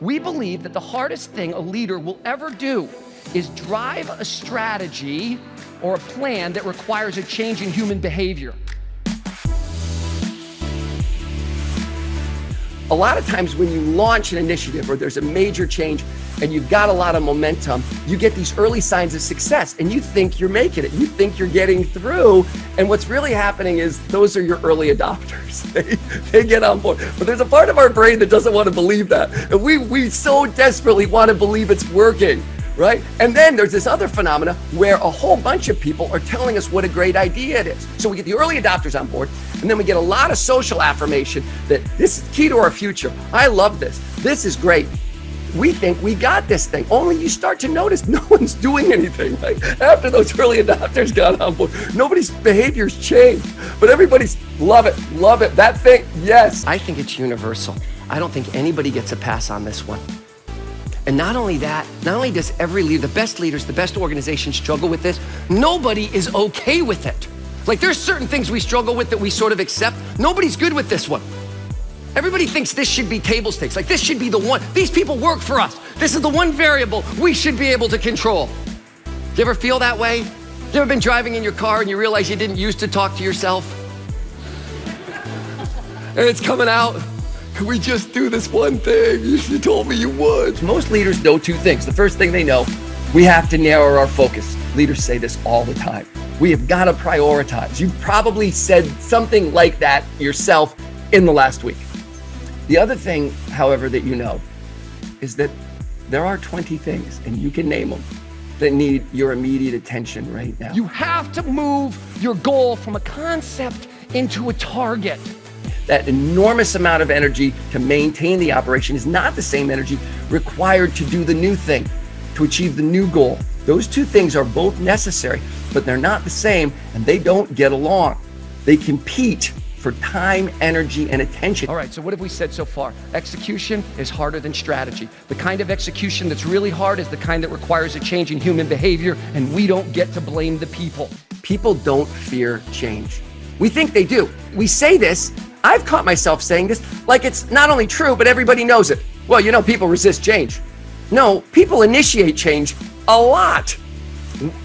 We believe that the hardest thing a leader will ever do is drive a strategy or a plan that requires a change in human behavior. A lot of times when you launch an initiative or there's a major change and you've got a lot of momentum, you get these early signs of success and you think you're making it. You think you're getting through. And what's really happening is those are your early adopters. They get on board. But there's a part of our brain that doesn't want to believe that. And we so desperately want to believe it's working, right? And then there's this other phenomena where a whole bunch of people are telling us what a great idea it is. So we get the early adopters on board, and then we get a lot of social affirmation that this is key to our future. I love this. This is great. We think we got this thing. Only you start to notice no one's doing anything. Right? After those early adopters got on board, nobody's behaviors changed, but everybody's love it, that thing, yes. I think it's universal. I don't think anybody gets a pass on this one. And not only that, not only does every leader, the best leaders, the best organizations struggle with this, nobody is okay with it. Like there's certain things we struggle with that we sort of accept. Nobody's good with this one. Everybody thinks this should be table stakes. Like this should be the one. These people work for us. This is the one variable we should be able to control. Do you ever feel that way? You ever been driving in your car and you realize you didn't used to talk to yourself? And it's coming out. Can we just do this one thing? You told me you would. Most leaders know two things. The first thing they know, we have to narrow our focus. Leaders say this all the time. We have got to prioritize. You've probably said something like that yourself in the last week. The other thing, however, that you know is that there are 20 things, and you can name them, that need your immediate attention right now. You have to move your goal from a concept into a target. That enormous amount of energy to maintain the operation is not the same energy required to do the new thing, to achieve the new goal. Those two things are both necessary, but they're not the same, and they don't get along. They compete for time, energy, and attention. All right, so what have we said so far? Execution is harder than strategy. The kind of execution that's really hard is the kind that requires a change in human behavior, and we don't get to blame the people. People don't fear change. We think they do. We say this, I've caught myself saying this, like it's not only true, but everybody knows it. Well, you know, people resist change. No, people initiate change a lot.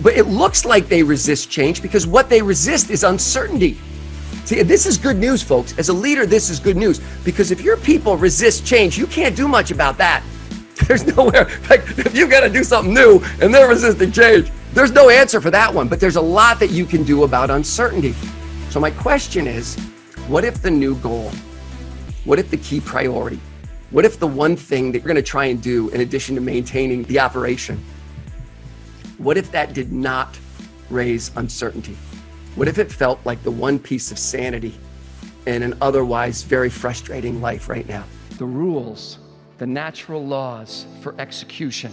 But it looks like they resist change because what they resist is uncertainty. See, this is good news, folks. As a leader, this is good news because if your people resist change, you can't do much about that. There's nowhere, like if you got to do something new and they're resisting change, there's no answer for that one, but there's a lot that you can do about uncertainty. So my question is, what if the new goal, what if the key priority, what if the one thing that you're going to try and do in addition to maintaining the operation, what if that did not raise uncertainty? What if it felt like the one piece of sanity in an otherwise very frustrating life right now? The rules, the natural laws for execution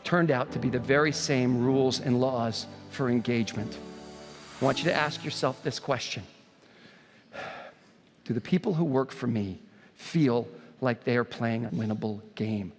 turned out to be the very same rules and laws for engagement. I want you to ask yourself this question. Do the people who work for me feel like they are playing a winnable game?